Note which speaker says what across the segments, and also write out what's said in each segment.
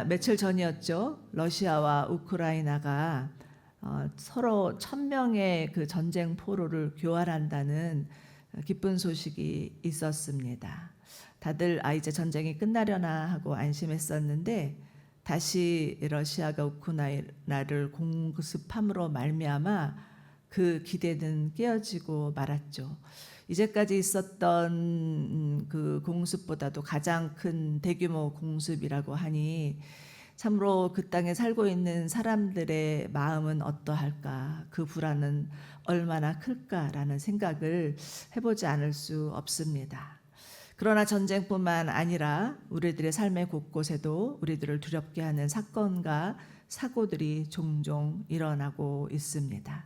Speaker 1: 며칠 전이었죠. 러시아와 우크라이나가 서로 1,000명의 그 전쟁 포로를 교환한다는 기쁜 소식이 있었습니다. 다들 이제 전쟁이 끝나려나 하고 안심했었는데 다시 러시아가 우크라이나를 공습함으로 말미암아 그 기대는 깨어지고 말았죠. 이제까지 있었던 그 공습보다도 가장 큰 대규모 공습이라고 하니 참으로 그 땅에 살고 있는 사람들의 마음은 어떠할까, 그 불안은 얼마나 클까라는 생각을 해보지 않을 수 없습니다. 그러나 전쟁뿐만 아니라 우리들의 삶의 곳곳에도 우리들을 두렵게 하는 사건과 사고들이 종종 일어나고 있습니다.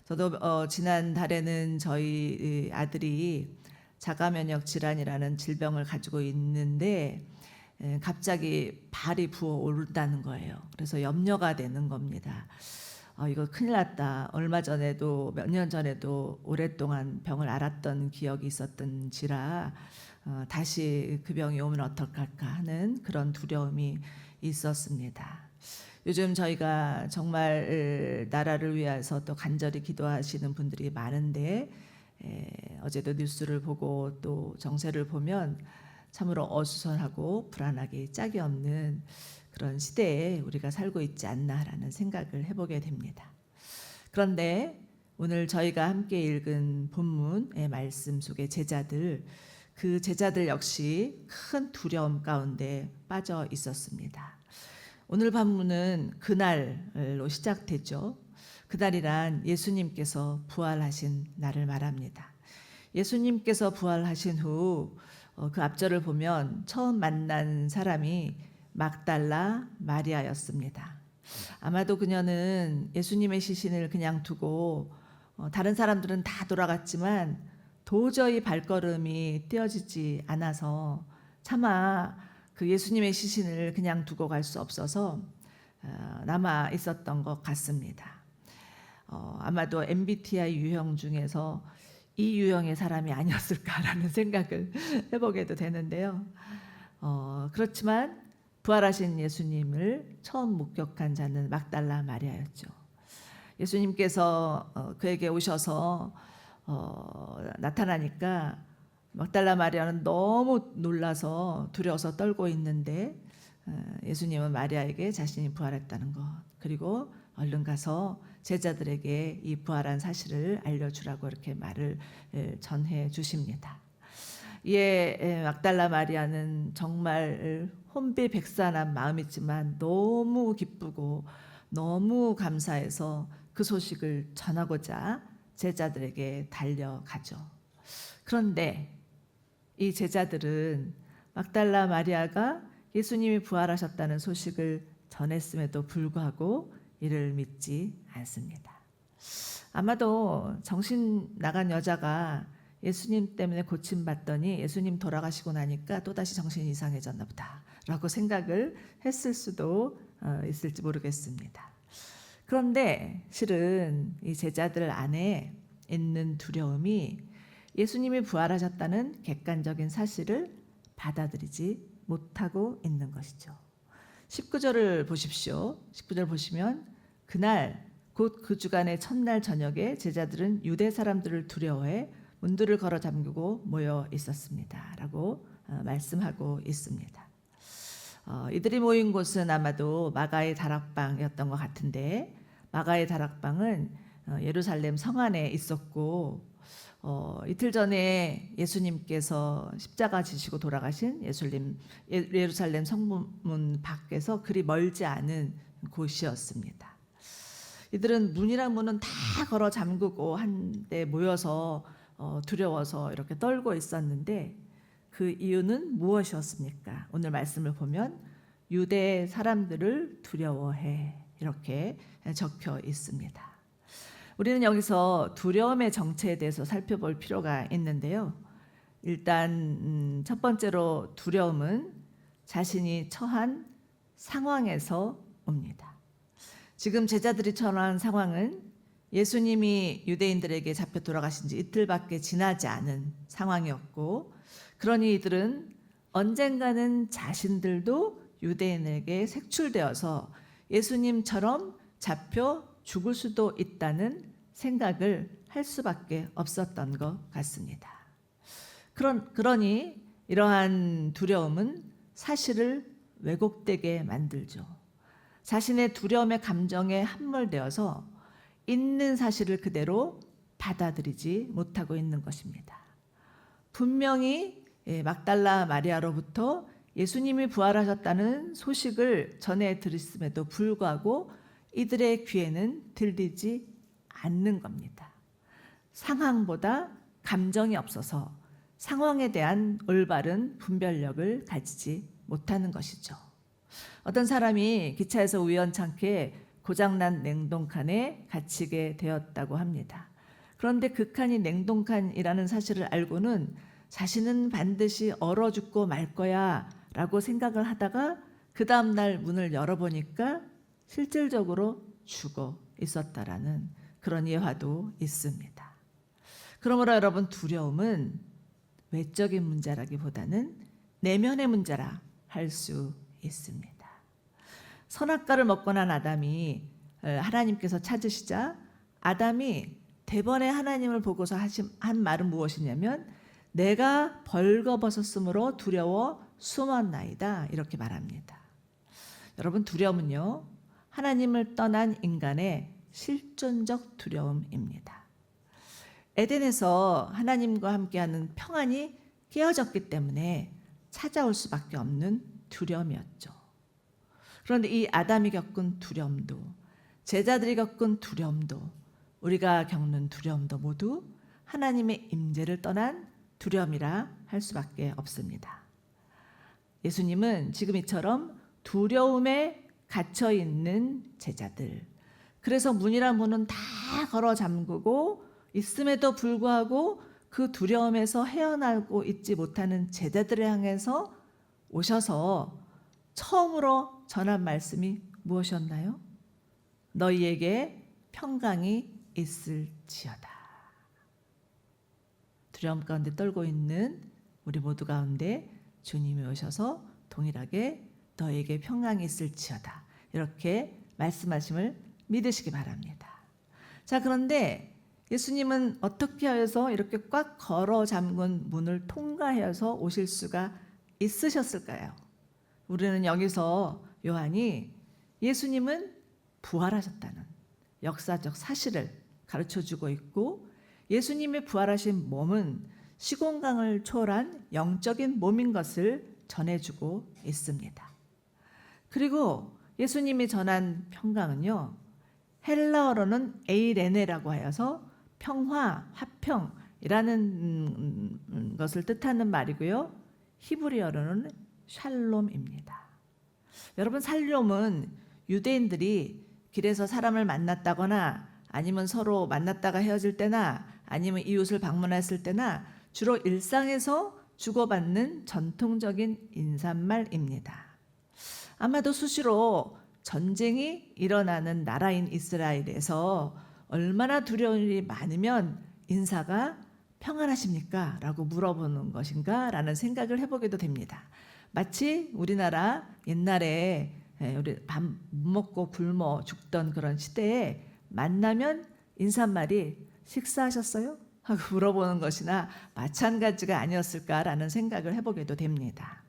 Speaker 1: 저도 지난달에는 저희 아들이 자가면역 질환이라는 질병을 가지고 있는데 갑자기 발이 부어오른다는 거예요. 그래서 염려가 되는 겁니다. 이거 큰일 났다. 얼마 전에도 몇 년 전에도 오랫동안 병을 앓았던 기억이 있었던지라 다시 그 병이 오면 어떡할까 하는 그런 두려움이 있었습니다. 요즘 저희가 정말 나라를 위해서 또 간절히 기도하시는 분들이 많은데 어제도 뉴스를 보고 또 정세를 보면 참으로 어수선하고 불안하기 짝이 없는 그런 시대에 우리가 살고 있지 않나라는 생각을 해보게 됩니다. 그런데 오늘 저희가 함께 읽은 본문의 말씀 속의 제자들, 그 제자들 역시 큰 두려움 가운데 빠져 있었습니다. 오늘 본문은 그날로 시작되죠. 그날이란 예수님께서 부활하신 날을 말합니다. 예수님께서 부활하신 후 그 앞절을 보면 처음 만난 사람이 막달라 마리아였습니다. 아마도 그녀는 예수님의 시신을 그냥 두고 다른 사람들은 다 돌아갔지만 도저히 발걸음이 떼어지지 않아서 차마 그 예수님의 시신을 그냥 두고 갈 수 없어서 남아 있었던 것 같습니다. 아마도 MBTI 유형 중에서 이 유형의 사람이 아니었을까라는 생각을 해보게도 되는데요. 그렇지만 부활하신 예수님을 처음 목격한 자는 막달라 마리아였죠. 예수님께서 그에게 오셔서 나타나니까 막달라 마리아는 너무 놀라서 두려워서 떨고 있는데 예수님은 마리아에게 자신이 부활했다는 것, 그리고 얼른 가서 제자들에게 이 부활한 사실을 알려주라고 이렇게 말을 전해 주십니다. 이에 막달라 마리아는 정말 혼비백산한 마음이지만 너무 기쁘고 너무 감사해서 그 소식을 전하고자 제자들에게 달려가죠. 그런데 이 제자들은 막달라 마리아가 예수님이 부활하셨다는 소식을 전했음에도 불구하고 이를 믿지 않습니다. 아마도 정신 나간 여자가 예수님 때문에 고침받더니 예수님 돌아가시고 나니까 또다시 정신이 이상해졌나 보다 라고 생각을 했을 수도 있을지 모르겠습니다. 그런데 실은 이 제자들 안에 있는 두려움이 예수님이 부활하셨다는 객관적인 사실을 받아들이지 못하고 있는 것이죠. 19절을 보십시오. 19절 보시면 그날 곧 그 주간의 첫날 저녁에 제자들은 유대 사람들을 두려워해 문들을 걸어 잠그고 모여 있었습니다 라고 말씀하고 있습니다. 이들이 모인 곳은 아마도 마가의 다락방이었던 것 같은데 마가의 다락방은 예루살렘 성 안에 있었고 이틀 전에 예수님께서 십자가 지시고 돌아가신 예루살렘 성문 밖에서 그리 멀지 않은 곳이었습니다. 이들은 문이랑 문은 다 걸어 잠그고 한데 모여서 두려워서 이렇게 떨고 있었는데 그 이유는 무엇이었습니까? 오늘 말씀을 보면 유대 사람들을 두려워해 이렇게 적혀 있습니다. 우리는 여기서 두려움의 정체에 대해서 살펴볼 필요가 있는데요. 일단 첫 번째로 두려움은 자신이 처한 상황에서 옵니다. 지금 제자들이 처한 상황은 예수님이 유대인들에게 잡혀 돌아가신 지 이틀밖에 지나지 않은 상황이었고, 그러니 이들은 언젠가는 자신들도 유대인에게 색출되어서 예수님처럼 잡혀 죽을 수도 있다는 생각을 할 수밖에 없었던 것 같습니다. 그러니 이러한 두려움은 사실을 왜곡되게 만들죠. 자신의 두려움의 감정에 함몰되어서 있는 사실을 그대로 받아들이지 못하고 있는 것입니다. 분명히 막달라 마리아로부터 예수님이 부활하셨다는 소식을 전해 들었음에도 불구하고 이들의 귀에는 들리지 않는 겁니다. 상황보다 감정이 없어서 상황에 대한 올바른 분별력을 가지지 못하는 것이죠. 어떤 사람이 기차에서 우연찮게 고장난 냉동칸에 갇히게 되었다고 합니다. 그런데 그 칸이 냉동칸이라는 사실을 알고는 자신은 반드시 얼어 죽고 말 거야 라고 생각을 하다가 그 다음날 문을 열어보니까 실질적으로 죽어 있었다라는 그런 예화도 있습니다. 그러므로 여러분, 두려움은 외적인 문제라기보다는 내면의 문제라 할 수 있습니다. 선악과를 먹고 난 아담이 하나님께서 찾으시자 아담이 대번에 하나님을 보고서 한 말은 무엇이냐면 내가 벌거벗었으므로 두려워 숨었나이다 이렇게 말합니다. 여러분, 두려움은요 하나님을 떠난 인간의 실존적 두려움입니다. 에덴에서 하나님과 함께하는 평안이 깨어졌기 때문에 찾아올 수밖에 없는 두려움이었죠. 그런데 이 아담이 겪은 두려움도, 제자들이 겪은 두려움도, 우리가 겪는 두려움도 모두 하나님의 임재를 떠난 두려움이라 할 수밖에 없습니다. 예수님은 지금 이처럼 두려움에 갇혀 있는 제자들, 그래서 문이란 문은 다 걸어 잠그고 있음에도 불구하고 그 두려움에서 헤어나고 있지 못하는 제자들을 향해서 오셔서 처음으로 전한 말씀이 무엇이었나요? 너희에게 평강이 있을지어다. 두려움 가운데 떨고 있는 우리 모두 가운데 주님이 오셔서 동일하게 너희에게 평강이 있을지어다 이렇게 말씀하심을 믿으시기 바랍니다. 자, 그런데 예수님은 어떻게 하여서 이렇게 꽉 걸어 잠근 문을 통과하여서 오실 수가 있으셨을까요? 우리는 여기서 요한이 예수님은 부활하셨다는 역사적 사실을 가르쳐주고 있고, 예수님의 부활하신 몸은 시공간을 초월한 영적인 몸인 것을 전해주고 있습니다. 그리고 예수님이 전한 평강은요, 헬라어로는 에이레네라고 하여서 평화, 화평이라는 것을 뜻하는 말이고요, 히브리어로는 샬롬입니다. 여러분, 샬롬은 유대인들이 길에서 사람을 만났다거나 아니면 서로 만났다가 헤어질 때나 아니면 이웃을 방문했을 때나 주로 일상에서 주고받는 전통적인 인사말입니다. 아마도 수시로 전쟁이 일어나는 나라인 이스라엘에서 얼마나 두려운 일이 많으면 인사가 평안하십니까? 라고 물어보는 것인가? 라는 생각을 해보게도 됩니다. 마치 우리나라 옛날에 우리 밥 먹고 굶어 죽던 그런 시대에 만나면 인사말이 식사하셨어요? 하고 물어보는 것이나 마찬가지가 아니었을까라는 생각을 해보게도 됩니다.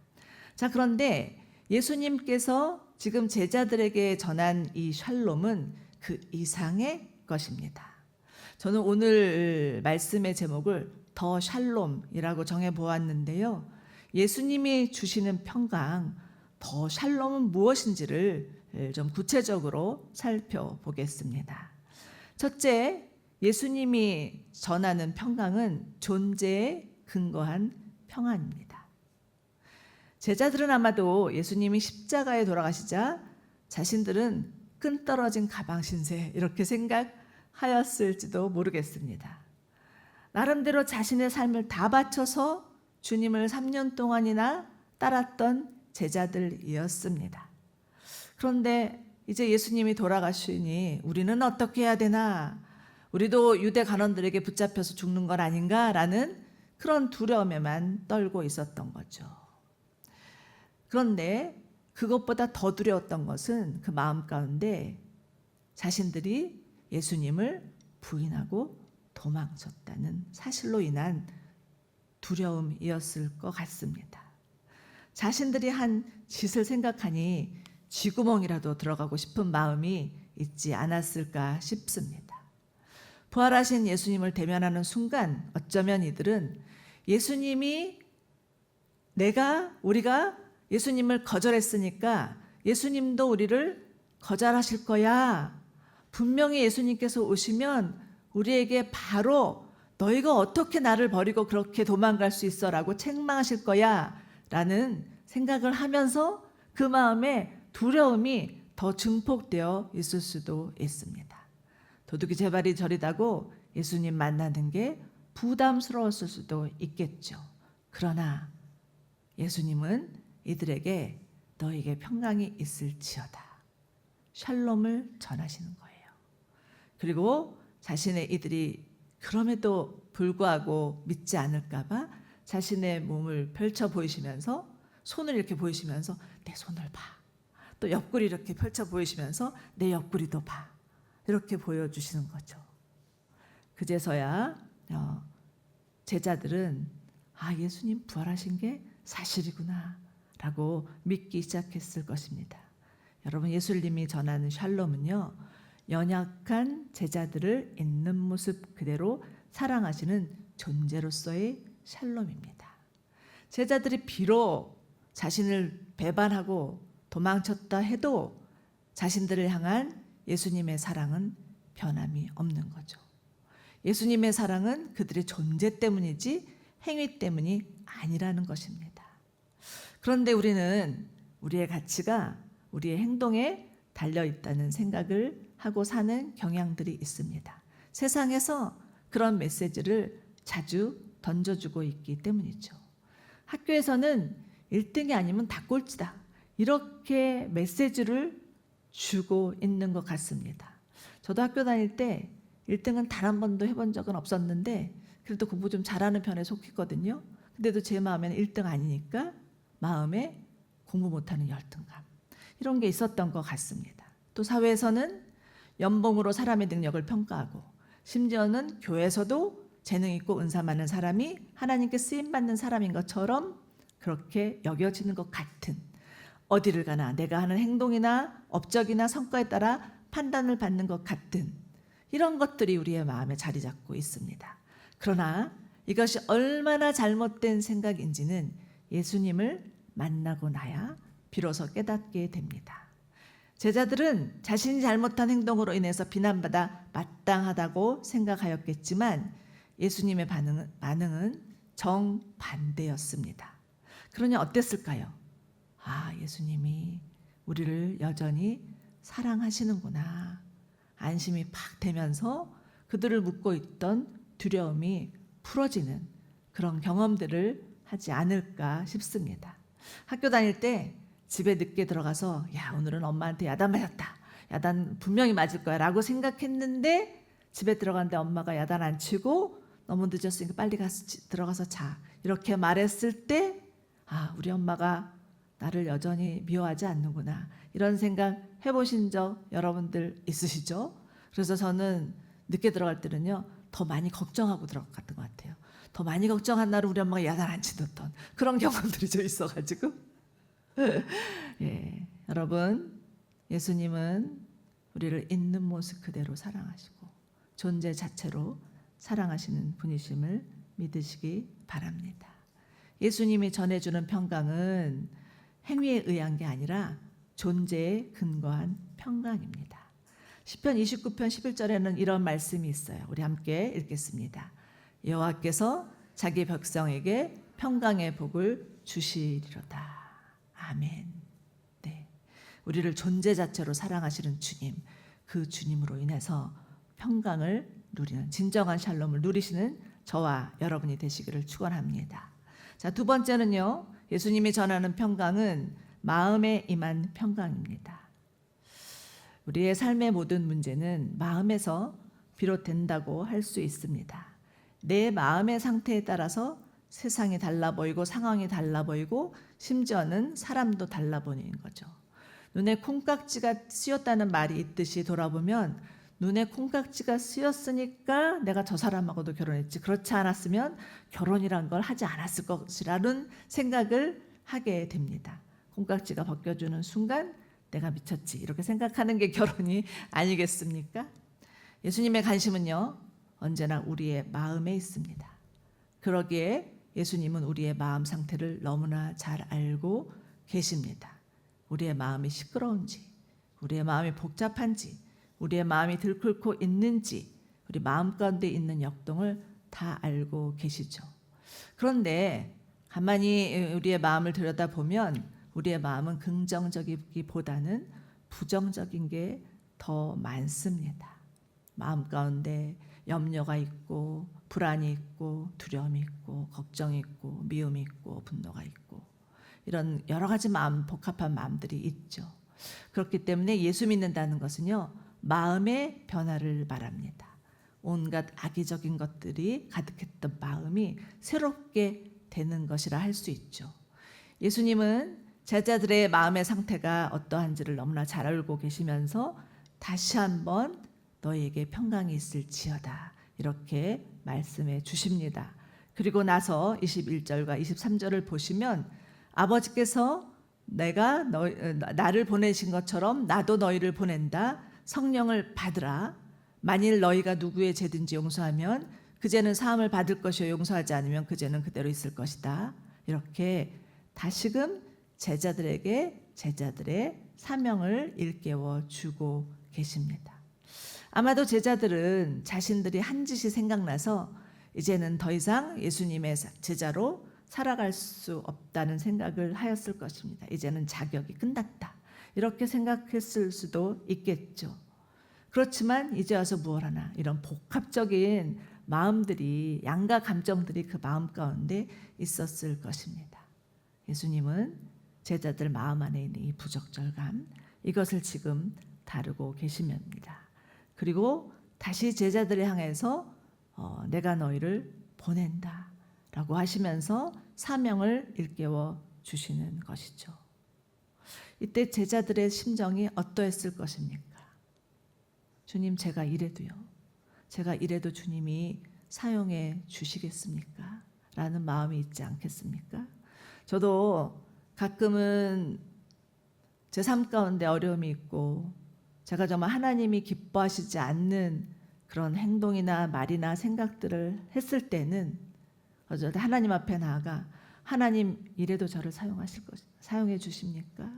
Speaker 1: 자, 그런데 예수님께서 지금 제자들에게 전한 이 샬롬은 그 이상의 것입니다. 저는 오늘 말씀의 제목을 더 샬롬이라고 정해보았는데요, 예수님이 주시는 평강, 더 샬롬은 무엇인지를 좀 구체적으로 살펴보겠습니다. 첫째, 예수님이 전하는 평강은 존재에 근거한 평안입니다. 제자들은 아마도 예수님이 십자가에 돌아가시자 자신들은 끈떨어진 가방 신세 이렇게 생각하였을지도 모르겠습니다. 나름대로 자신의 삶을 다 바쳐서 주님을 3년 동안이나 따랐던 제자들이었습니다. 그런데 이제 예수님이 돌아가시니 우리는 어떻게 해야 되나? 우리도 유대 간원들에게 붙잡혀서 죽는 건 아닌가라는 그런 두려움에만 떨고 있었던 거죠. 그런데 그것보다 더 두려웠던 것은 그 마음 가운데 자신들이 예수님을 부인하고 도망쳤다는 사실로 인한 두려움이었을 것 같습니다. 자신들이 한 짓을 생각하니 쥐구멍이라도 들어가고 싶은 마음이 있지 않았을까 싶습니다. 부활하신 예수님을 대면하는 순간 어쩌면 이들은 우리가 예수님을 거절했으니까 예수님도 우리를 거절하실 거야. 분명히 예수님께서 오시면 우리에게 바로 너희가 어떻게 나를 버리고 그렇게 도망갈 수 있어 라고 책망하실 거야 라는 생각을 하면서 그 마음에 두려움이 더 증폭되어 있을 수도 있습니다. 도둑이 제 발이 저리다고 예수님 만나는 게 부담스러웠을 수도 있겠죠. 그러나 예수님은 이들에게 너에게 평강이 있을지어다. 샬롬을 전하시는 거예요. 그리고 자신의 이들이 그럼에도 불구하고 믿지 않을까 봐 자신의 몸을 펼쳐 보이시면서 손을 이렇게 보이시면서 내 손을 봐. 또 옆구리 이렇게 펼쳐 보이시면서 내 옆구리도 봐. 이렇게 보여주시는 거죠. 그제서야 제자들은 예수님 부활하신 게 사실이구나 라고 믿기 시작했을 것입니다. 여러분, 예수님이 전하는 샬롬은요, 연약한 제자들을 있는 모습 그대로 사랑하시는 존재로서의 샬롬입니다. 제자들이 비록 자신을 배반하고 도망쳤다 해도 자신들을 향한 예수님의 사랑은 변함이 없는 거죠. 예수님의 사랑은 그들의 존재 때문이지 행위 때문이 아니라는 것입니다. 그런데 우리는 우리의 가치가 우리의 행동에 달려있다는 생각을 하고 사는 경향들이 있습니다. 세상에서 그런 메시지를 자주 던져주고 있기 때문이죠. 학교에서는 1등이 아니면 다 꼴찌다. 이렇게 메시지를 주고 있는 것 같습니다. 저도 학교 다닐 때 1등은 단 한 번도 해본 적은 없었는데 그래도 공부 좀 잘하는 편에 속했거든요. 근데도 제 마음에는 1등 아니니까 마음에 공부 못하는 열등감 이런 게 있었던 것 같습니다. 또 사회에서는 연봉으로 사람의 능력을 평가하고 심지어는 교회에서도 재능 있고 은사 많은 사람이 하나님께 쓰임받는 사람인 것처럼 그렇게 여겨지는 것 같은, 어디를 가나 내가 하는 행동이나 업적이나 성과에 따라 판단을 받는 것 같은 이런 것들이 우리의 마음에 자리 잡고 있습니다. 그러나 이것이 얼마나 잘못된 생각인지는 예수님을 만나고 나야 비로소 깨닫게 됩니다. 제자들은 자신이 잘못한 행동으로 인해서 비난받아 마땅하다고 생각하였겠지만 예수님의 반응은 정반대였습니다. 그러니 어땠을까요? 예수님이 우리를 여전히 사랑하시는구나. 안심이 팍 되면서 그들을 묶고 있던 두려움이 풀어지는 그런 경험들을 하지 않을까 싶습니다. 학교 다닐 때 집에 늦게 들어가서 오늘은 엄마한테 야단 맞았다. 야단 분명히 맞을 거야 라고 생각했는데 집에 들어갔는데 엄마가 야단 안 치고 너무 늦었으니까 빨리 들어가서 자. 이렇게 말했을 때 우리 엄마가 나를 여전히 미워하지 않는구나. 이런 생각 해보신 적 여러분들 있으시죠? 그래서 저는 늦게 들어갈 때는요. 더 많이 걱정하고 들어갔던 것 같아요. 더 많이 걱정한 날은 우리 엄마가 야단 안 치던 그런 경험들이 좀 있어가지고 여러분, 예수님은 우리를 있는 모습 그대로 사랑하시고 존재 자체로 사랑하시는 분이심을 믿으시기 바랍니다. 예수님이 전해주는 평강은 행위에 의한 게 아니라 존재에 근거한 평강입니다. 시편 29편 11절에는 이런 말씀이 있어요. 우리 함께 읽겠습니다. 여호와께서 자기 백성에게 평강의 복을 주시리로다. 아멘. 네, 우리를 존재 자체로 사랑하시는 주님, 그 주님으로 인해서 평강을 누리는, 진정한 샬롬을 누리시는 저와 여러분이 되시기를 축원합니다. 자, 두 번째는요. 예수님이 전하는 평강은 마음에 임한 평강입니다. 우리의 삶의 모든 문제는 마음에서 비롯된다고 할 수 있습니다. 내 마음의 상태에 따라서 세상이 달라 보이고 상황이 달라 보이고 심지어는 사람도 달라 보이는 거죠. 눈에 콩깍지가 씌었다는 말이 있듯이 돌아보면 눈에 콩깍지가 씌었으니까 내가 저 사람하고도 결혼했지. 그렇지 않았으면 결혼이란 걸 하지 않았을 것이라는 생각을 하게 됩니다. 콩깍지가 벗겨주는 순간 내가 미쳤지. 이렇게 생각하는 게 결혼이 아니겠습니까? 예수님의 관심은요, 언제나 우리의 마음에 있습니다. 그러기에 예수님은 우리의 마음 상태를 너무나 잘 알고 계십니다. 우리의 마음이 시끄러운지, 우리의 마음이 복잡한지, 우리의 마음이 들끓고 있는지, 우리 마음 가운데 있는 역동을 다 알고 계시죠. 그런데 가만히 우리의 마음을 들여다보면 우리의 마음은 긍정적이기보다는 부정적인 게 더 많습니다. 마음 가운데 염려가 있고 불안이 있고 두려움이 있고 걱정이 있고 미움이 있고 분노가 있고 이런 여러 가지 마음, 복합한 마음들이 있죠. 그렇기 때문에 예수 믿는다는 것은요, 마음의 변화를 말합니다. 온갖 악의적인 것들이 가득했던 마음이 새롭게 되는 것이라 할 수 있죠. 예수님은 제자들의 마음의 상태가 어떠한지를 너무나 잘 알고 계시면서 다시 한번 너희에게 평강이 있을지어다 이렇게 말씀해 주십니다. 그리고 나서 21절과 23절을 보시면 아버지께서 내가 나를 보내신 것처럼 나도 너희를 보낸다. 성령을 받으라. 만일 너희가 누구의 죄든지 용서하면 그 죄는 사함을 받을 것이요 용서하지 않으면 그 죄는 그대로 있을 것이다. 이렇게 다시금 제자들에게 제자들의 사명을 일깨워 주고 계십니다. 아마도 제자들은 자신들이 한 짓이 생각나서 이제는 더 이상 예수님의 제자로 살아갈 수 없다는 생각을 하였을 것입니다. 이제는 자격이 끝났다. 이렇게 생각했을 수도 있겠죠. 그렇지만 이제 와서 무엇 하나 이런 복합적인 마음들이 양가 감정들이 그 마음 가운데 있었을 것입니다. 예수님은 제자들 마음 안에 있는 이 부적절감 이것을 지금 다루고 계십니다. 그리고 다시 제자들을 향해서 내가 너희를 보낸다 라고 하시면서 사명을 일깨워 주시는 것이죠. 이때 제자들의 심정이 어떠했을 것입니까? 주님, 제가 이래도 주님이 사용해 주시겠습니까? 라는 마음이 있지 않겠습니까? 저도 가끔은 제 삶 가운데 어려움이 있고 제가 정말 하나님이 기뻐하시지 않는 그런 행동이나 말이나 생각들을 했을 때는 하나님 앞에 나아가 하나님 이래도 저를 사용해 주십니까?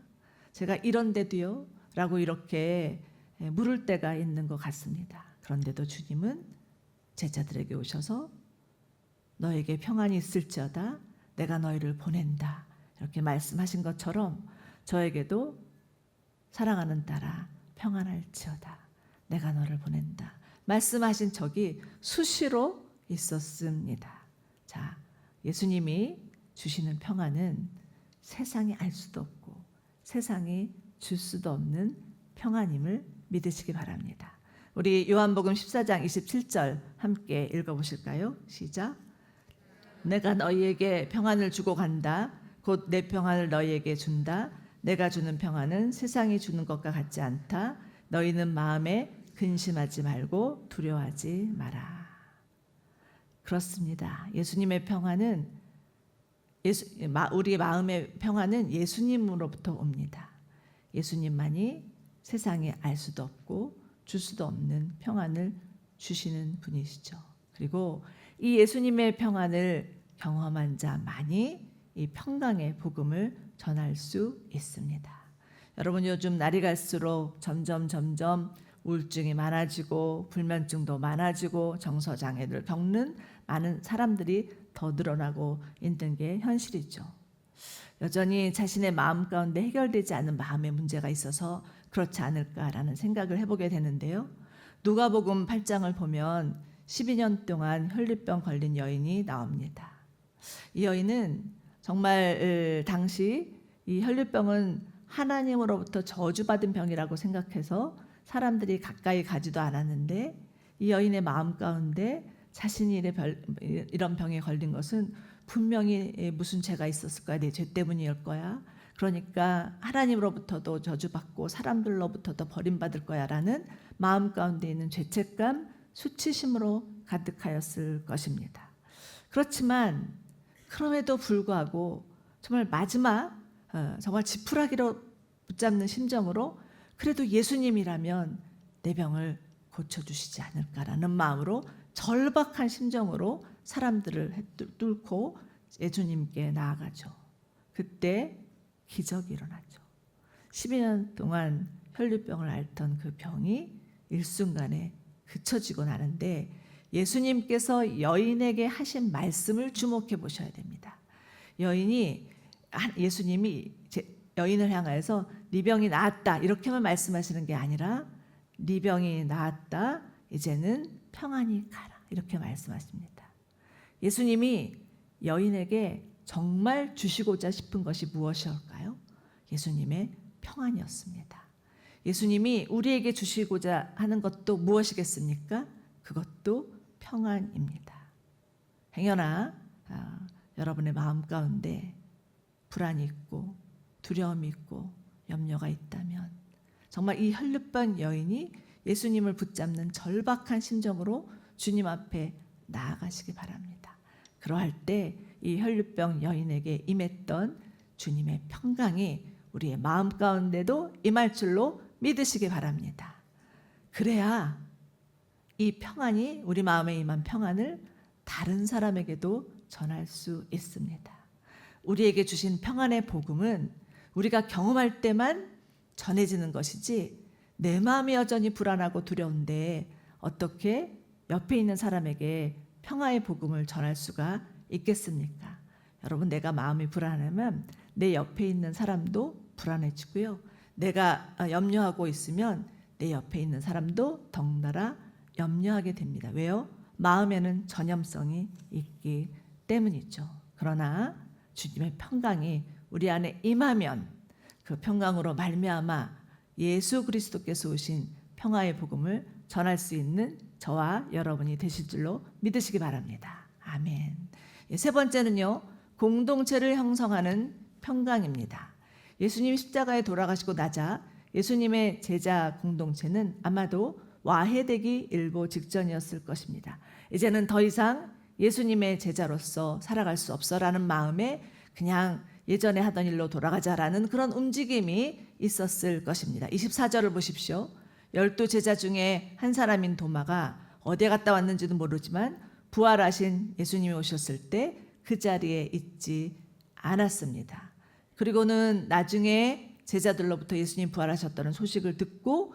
Speaker 1: 제가 이런데도요? 라고 이렇게 물을 때가 있는 것 같습니다. 그런데도 주님은 제자들에게 오셔서 너에게 평안이 있을지어다 내가 너희를 보낸다 이렇게 말씀하신 것처럼 저에게도 사랑하는 딸아 평안할지어다 내가 너를 보낸다 말씀하신 적이 수시로 있었습니다. 자, 예수님이 주시는 평안은 세상이 알 수도 없고 세상이 줄 수도 없는 평안임을 믿으시기 바랍니다. 우리 요한복음 14장 27절 함께 읽어보실까요? 시작. 내가 너희에게 평안을 주고 간다. 곧 내 평안을 너희에게 준다. 내가 주는 평안은 세상이 주는 것과 같지 않다. 너희는 마음에 근심하지 말고 두려워하지 마라. 그렇습니다. 예수님의 평안은 우리의 마음의 평안은 예수님으로부터 옵니다. 예수님만이 세상에 알 수도 없고 줄 수도 없는 평안을 주시는 분이시죠. 그리고 이 예수님의 평안을 경험한 자만이 이 평강의 복음을 전할 수 있습니다. 여러분 요즘 날이 갈수록 점점 우울증이 많아지고 불면증도 많아지고 정서장애를 겪는 많은 사람들이 더 늘어나고 있는 게 현실이죠. 여전히 자신의 마음 가운데 해결되지 않은 마음의 문제가 있어서 그렇지 않을까라는 생각을 해보게 되는데요. 누가복음 8장을 보면 12년 동안 혈류병 걸린 여인이 나옵니다. 이 여인은 정말 당시 이 혈류병은 하나님으로부터 저주받은 병이라고 생각해서 사람들이 가까이 가지도 않았는데 이 여인의 마음 가운데 자신이 이런 병에 걸린 것은 분명히 무슨 죄가 있었을 거야. 내 죄 때문일 거야. 그러니까 하나님으로부터도 저주받고 사람들로부터도 버림받을 거야 라는 마음 가운데 있는 죄책감, 수치심으로 가득하였을 것입니다. 그렇지만 그럼에도 불구하고 정말 마지막 정말 지푸라기로 붙잡는 심정으로 그래도 예수님이라면 내 병을 고쳐주시지 않을까라는 마음으로 절박한 심정으로 사람들을 뚫고 예수님께 나아가죠. 그때 기적이 일어나죠. 12년 동안 혈류병을 앓던 그 병이 일순간에 그쳐지고 나는데 예수님께서 여인에게 하신 말씀을 주목해 보셔야 됩니다. 예수님이 여인을 향하여서 네 병이 나았다 이렇게만 말씀하시는 게 아니라 네 병이 나았다 이제는 평안히 가라 이렇게 말씀하십니다. 예수님이 여인에게 정말 주시고자 싶은 것이 무엇이었을까요? 예수님의 평안이었습니다. 예수님이 우리에게 주시고자 하는 것도 무엇이겠습니까? 그것도 평안입니다. 행여나 여러분의 마음 가운데 불안이 있고 두려움이 있고 염려가 있다면 정말 이 혈류병 여인이 예수님을 붙잡는 절박한 심정으로 주님 앞에 나아가시기 바랍니다. 그러할 때 이 혈류병 여인에게 임했던 주님의 평강이 우리의 마음 가운데도 임할 줄로 믿으시기 바랍니다. 그래야 이 평안이 우리 마음에 임한 평안을 다른 사람에게도 전할 수 있습니다. 우리에게 주신 평안의 복음은 우리가 경험할 때만 전해지는 것이지 내 마음이 여전히 불안하고 두려운데 어떻게 옆에 있는 사람에게 평화의 복음을 전할 수가 있겠습니까? 여러분 내가 마음이 불안하면 내 옆에 있는 사람도 불안해지고요. 내가 염려하고 있으면 내 옆에 있는 사람도 덩달아 염려하게 됩니다. 왜요? 마음에는 전염성이 있기 때문이죠. 그러나 주님의 평강이 우리 안에 임하면 그 평강으로 말미암아 예수 그리스도께서 오신 평화의 복음을 전할 수 있는 저와 여러분이 되실 줄로 믿으시기 바랍니다. 아멘. 세 번째는요. 공동체를 형성하는 평강입니다. 예수님이 십자가에 돌아가시고 나자 예수님의 제자 공동체는 아마도 와해되기 일보 직전이었을 것입니다. 이제는 더 이상 예수님의 제자로서 살아갈 수 없어라는 마음에 그냥 예전에 하던 일로 돌아가자라는 그런 움직임이 있었을 것입니다. 24절을 보십시오. 12 제자 중에 한 사람인 도마가 어디에 갔다 왔는지도 모르지만 부활하신 예수님이 오셨을 때 그 자리에 있지 않았습니다. 그리고는 나중에 제자들로부터 예수님 부활하셨다는 소식을 듣고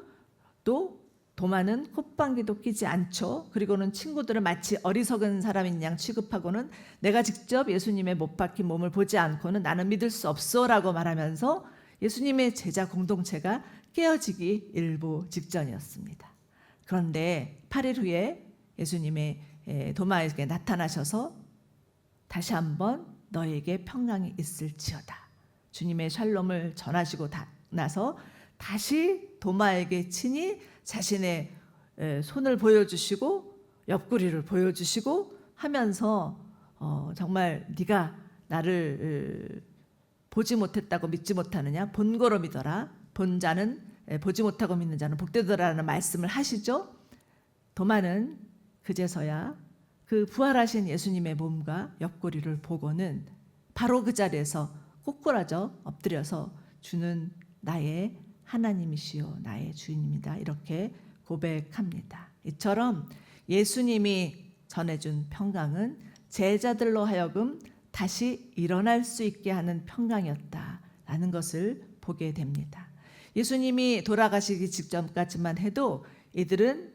Speaker 1: 또 도마는 콧방귀도 끼지 않죠. 그리고는 친구들은 마치 어리석은 사람인 양 취급하고는 내가 직접 예수님의 못 박힌 몸을 보지 않고는 나는 믿을 수 없어라고 말하면서 예수님의 제자 공동체가 깨어지기 일보 직전이었습니다. 그런데 8일 후에 예수님의 도마에게 나타나셔서 다시 한번 너에게 평강이 있을지어다. 주님의 샬롬을 전하시고 나서 다시 도마에게 친히 자신의 손을 보여주시고 옆구리를 보여주시고 하면서 정말 네가 나를 보지 못했다고 믿지 못하느냐? 본거로 믿어라. 본 자는 보지 못하고 믿는 자는 복되더라라는 말씀을 하시죠. 도마는 그제서야 그 부활하신 예수님의 몸과 옆구리를 보고는 바로 그 자리에서 꼬꾸라져 엎드려서 주는 나의 하나님이시요 나의 주인입니다. 이렇게 고백합니다. 이처럼 예수님이 전해준 평강은 제자들로 하여금 다시 일어날 수 있게 하는 평강이었다라는 것을 보게 됩니다. 예수님이 돌아가시기 직전까지만 해도 이들은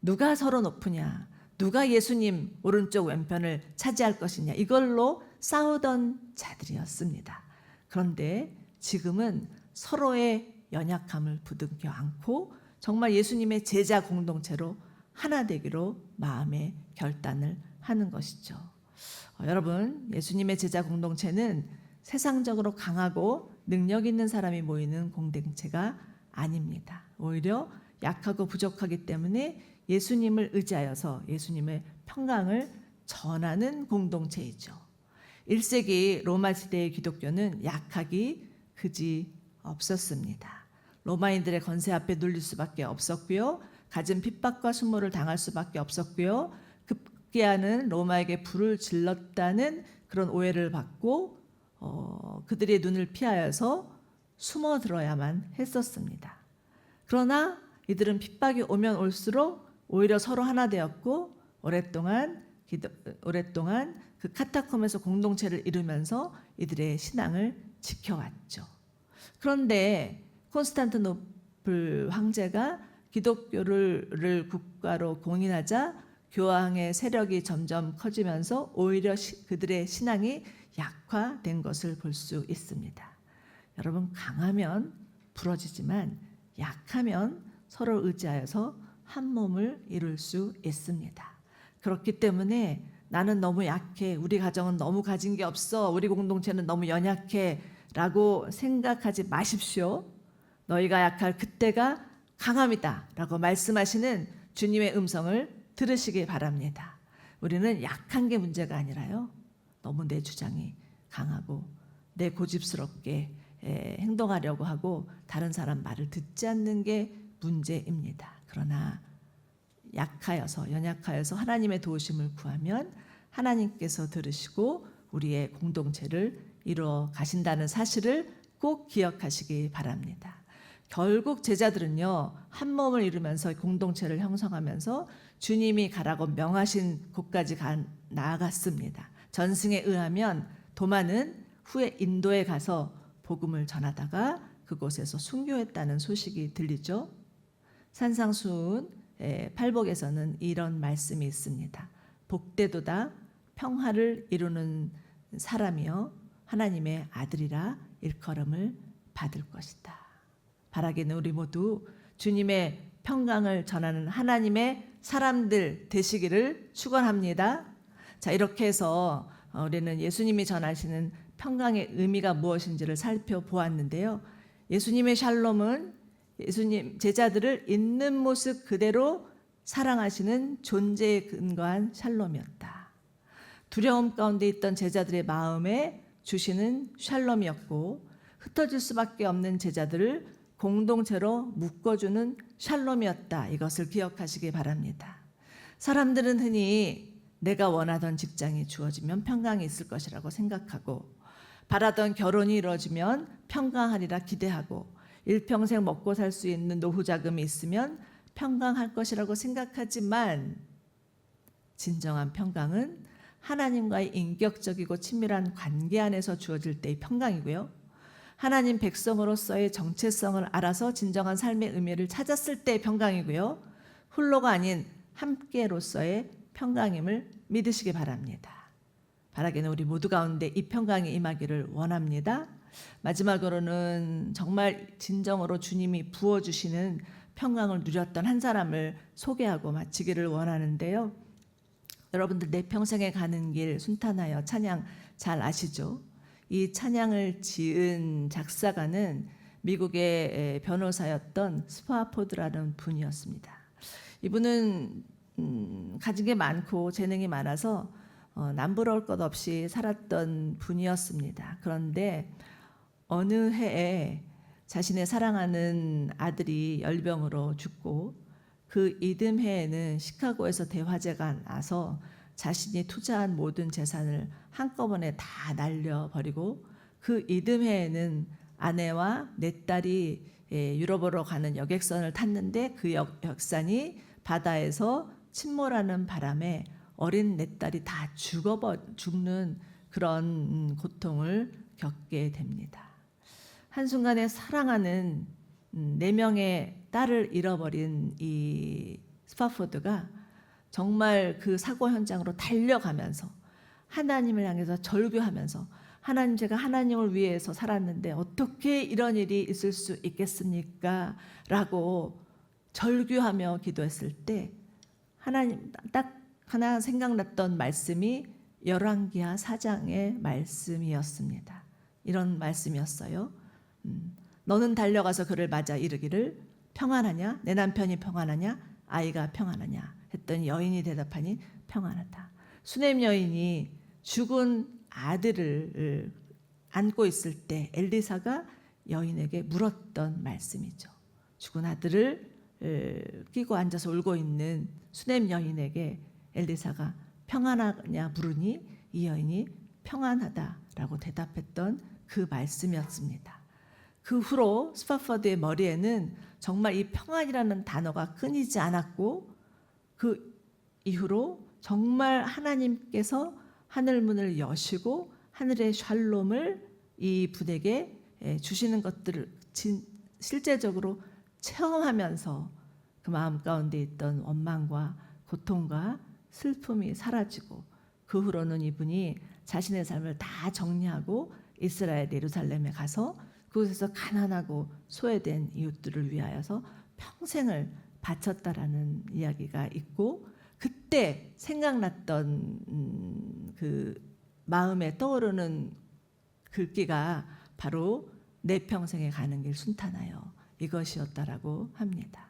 Speaker 1: 누가 서로 높으냐, 누가 예수님 오른쪽 왼편을 차지할 것이냐 이걸로 싸우던 자들이었습니다. 그런데 지금은 서로의 연약함을 부둥켜 안고 정말 예수님의 제자 공동체로 하나 되기로 마음의 결단을 하는 것이죠. 여러분, 예수님의 제자 공동체는 세상적으로 강하고 능력 있는 사람이 모이는 공동체가 아닙니다. 오히려 약하고 부족하기 때문에 예수님을 의지하여서 예수님의 평강을 전하는 공동체이죠. 1세기 로마 시대의 기독교는 약하기 그지 없었습니다. 로마인들의 권세 앞에 눌릴 수밖에 없었고요. 갖은 핍박과 수모를 당할 수밖에 없었고요. 급기야는 로마에게 불을 질렀다는 그런 오해를 받고 그들의 눈을 피하여서 숨어들어야만 했었습니다. 그러나 이들은 핍박이 오면 올수록 오히려 서로 하나 되었고 오랫동안 그 카타콤에서 공동체를 이루면서 이들의 신앙을 지켜왔죠. 그런데 콘스탄티노플 황제가 기독교를 국가로 공인하자 교황의 세력이 점점 커지면서 오히려 그들의 신앙이 약화된 것을 볼 수 있습니다. 여러분, 강하면 부러지지만 약하면 서로 의지하여서 한 몸을 이룰 수 있습니다. 그렇기 때문에 나는 너무 약해, 우리 가정은 너무 가진 게 없어, 우리 공동체는 너무 연약해 라고 생각하지 마십시오. 너희가 약할 그때가 강함이다 라고 말씀하시는 주님의 음성을 들으시기 바랍니다. 우리는 약한 게 문제가 아니라요, 너무 내 주장이 강하고 내 고집스럽게 행동하려고 하고 다른 사람 말을 듣지 않는 게 문제입니다. 그러나 연약하여서 하나님의 도우심을 구하면 하나님께서 들으시고 우리의 공동체를 이루어 가신다는 사실을 꼭 기억하시기 바랍니다. 결국 제자들은요, 한 몸을 이루면서 공동체를 형성하면서 주님이 가라고 명하신 곳까지 나아갔습니다. 전승에 의하면 도마는 후에 인도에 가서 복음을 전하다가 그곳에서 순교했다는 소식이 들리죠. 산상수훈 팔복에서는 이런 말씀이 있습니다. 복되도다 평화를 이루는 사람이여 하나님의 아들이라 일컬음을 받을 것이다. 바라기는 우리 모두 주님의 평강을 전하는 하나님의 사람들 되시기를 축원합니다. 자, 이렇게 해서 우리는 예수님이 전하시는 평강의 의미가 무엇인지를 살펴보았는데요. 예수님의 샬롬은 예수님 제자들을 있는 모습 그대로 사랑하시는 존재에 근거한 샬롬이었다. 두려움 가운데 있던 제자들의 마음에 주시는 샬롬이었고, 흩어질 수밖에 없는 제자들을 공동체로 묶어주는 샬롬이었다. 이것을 기억하시기 바랍니다. 사람들은 흔히 내가 원하던 직장이 주어지면 평강이 있을 것이라고 생각하고, 바라던 결혼이 이루어지면 평강하리라 기대하고, 일평생 먹고 살 수 있는 노후 자금이 있으면 평강할 것이라고 생각하지만, 진정한 평강은 하나님과의 인격적이고 친밀한 관계 안에서 주어질 때의 평강이고요, 하나님 백성으로서의 정체성을 알아서 진정한 삶의 의미를 찾았을 때의 평강이고요, 홀로가 아닌 함께로서의 평강임을 믿으시기 바랍니다. 바라기는 우리 모두 가운데 이 평강이 임하기를 원합니다. 마지막으로는 정말 진정으로 주님이 부어주시는 평강을 누렸던 한 사람을 소개하고 마치기를 원하는데요. 여러분들 내 평생에 가는 길 순탄하여 찬양 잘 아시죠? 이 찬양을 지은 작사가는 미국의 변호사였던 스파포드라는 분이었습니다. 이분은 가진 게 많고 재능이 많아서 남부러울 것 없이 살았던 분이었습니다. 그런데 어느 해에 자신의 사랑하는 아들이 열병으로 죽고, 그 이듬해에는 시카고에서 대화재가 나서 자신이 투자한 모든 재산을 한꺼번에 다 날려버리고, 그 이듬해에는 아내와 내 딸이 유럽으로 가는 여객선을 탔는데 그 여객선이 바다에서 침몰하는 바람에 어린 내 딸이 다 죽는 그런 고통을 겪게 됩니다. 한순간에 사랑하는 4명의 딸을 잃어버린 이 스파포드가 정말 그 사고 현장으로 달려가면서 하나님을 향해서 절규하면서, 하나님, 제가 하나님을 위해서 살았는데 어떻게 이런 일이 있을 수 있겠습니까? 라고 절규하며 기도했을 때 하나님 딱 하나 생각났던 말씀이 열왕기하 4장의 말씀이었습니다. 이런 말씀이었어요. 너는 달려가서 그를 맞아 이르기를 평안하냐? 내 남편이 평안하냐? 아이가 평안하냐 했더니 여인이 대답하니 평안하다. 수넴 여인이 죽은 아들을 안고 있을 때 엘리사가 여인에게 물었던 말씀이죠. 죽은 아들을 끼고 앉아서 울고 있는 수넴 여인에게 엘리사가 평안하냐 물으니 이 여인이 평안하다라고 대답했던 그 말씀이었습니다. 그 후로 스파포드의 머리에는 정말 이 평안이라는 단어가 끊이지 않았고 그 이후로 정말 하나님께서 하늘 문을 여시고 하늘의 샬롬을 이 분에게 주시는 것들을 실제적으로 체험하면서 그 마음 가운데 있던 원망과 고통과 슬픔이 사라지고 그 후로는 이분이 자신의 삶을 다 정리하고 이스라엘 예루살렘에 가서 그곳에서 가난하고 소외된 이웃들을 위하여서 평생을 바쳤다라는 이야기가 있고 그때 생각났던 그 마음에 떠오르는 글귀가 바로 내 평생에 가는 길 순탄하여 이것이었다라고 합니다.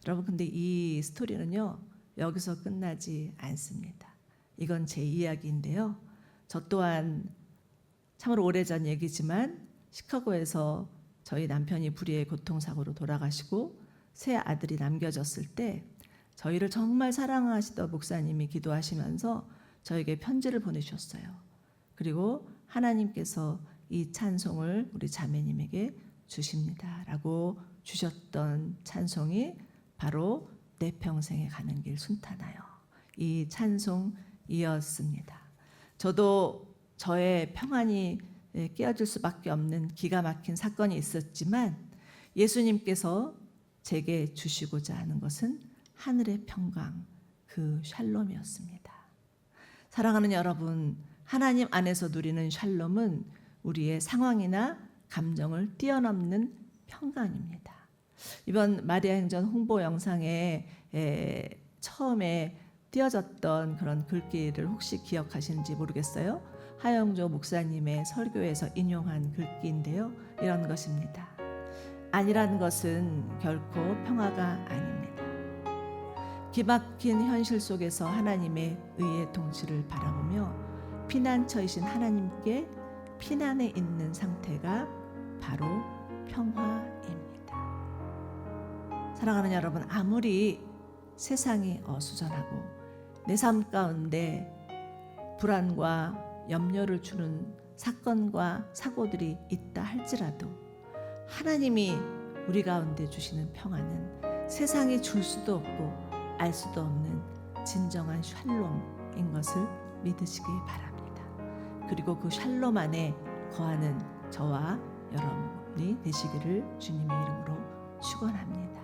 Speaker 1: 여러분 근데 이 스토리는요 여기서 끝나지 않습니다. 이건 제 이야기인데요. 저 또한 참으로 오래전 얘기지만 시카고에서 저희 남편이 불의의 교통사고로 돌아가시고 새 아들이 남겨졌을 때 저희를 정말 사랑하시던 목사님이 기도하시면서 저에게 편지를 보내주셨어요. 그리고 하나님께서 이 찬송을 우리 자매님에게 주십니다 라고 주셨던 찬송이 바로 내 평생에 가는 길 순탄하여 이 찬송이었습니다. 저도 저의 평안이 깨어질 수밖에 없는 기가 막힌 사건이 있었지만 예수님께서 제게 주시고자 하는 것은 하늘의 평강, 그 샬롬이었습니다. 사랑하는 여러분, 하나님 안에서 누리는 샬롬은 우리의 상황이나 감정을 뛰어넘는 평강입니다. 이번 마리아 행전 홍보 영상에 처음에 띄어졌던 그런 글귀를 혹시 기억하시는지 모르겠어요. 하영조 목사님의 설교에서 인용한 글귀인데요. 이런 것입니다. 아니라는 것은 결코 평화가 아닙니다. 기막힌 현실 속에서 하나님의 의의 통치를 바라보며 피난처이신 하나님께 피난해 있는 상태가 바로 평화입니다. 사랑하는 여러분, 아무리 세상이 어수선하고 내 삶 가운데 불안과 염려를 주는 사건과 사고들이 있다 할지라도 하나님이 우리 가운데 주시는 평안은 세상이 줄 수도 없고 알 수도 없는 진정한 샬롬인 것을 믿으시기 바랍니다. 그리고 그 샬롬 안에 거하는 저와 여러분이 되시기를 주님의 이름으로 축원합니다.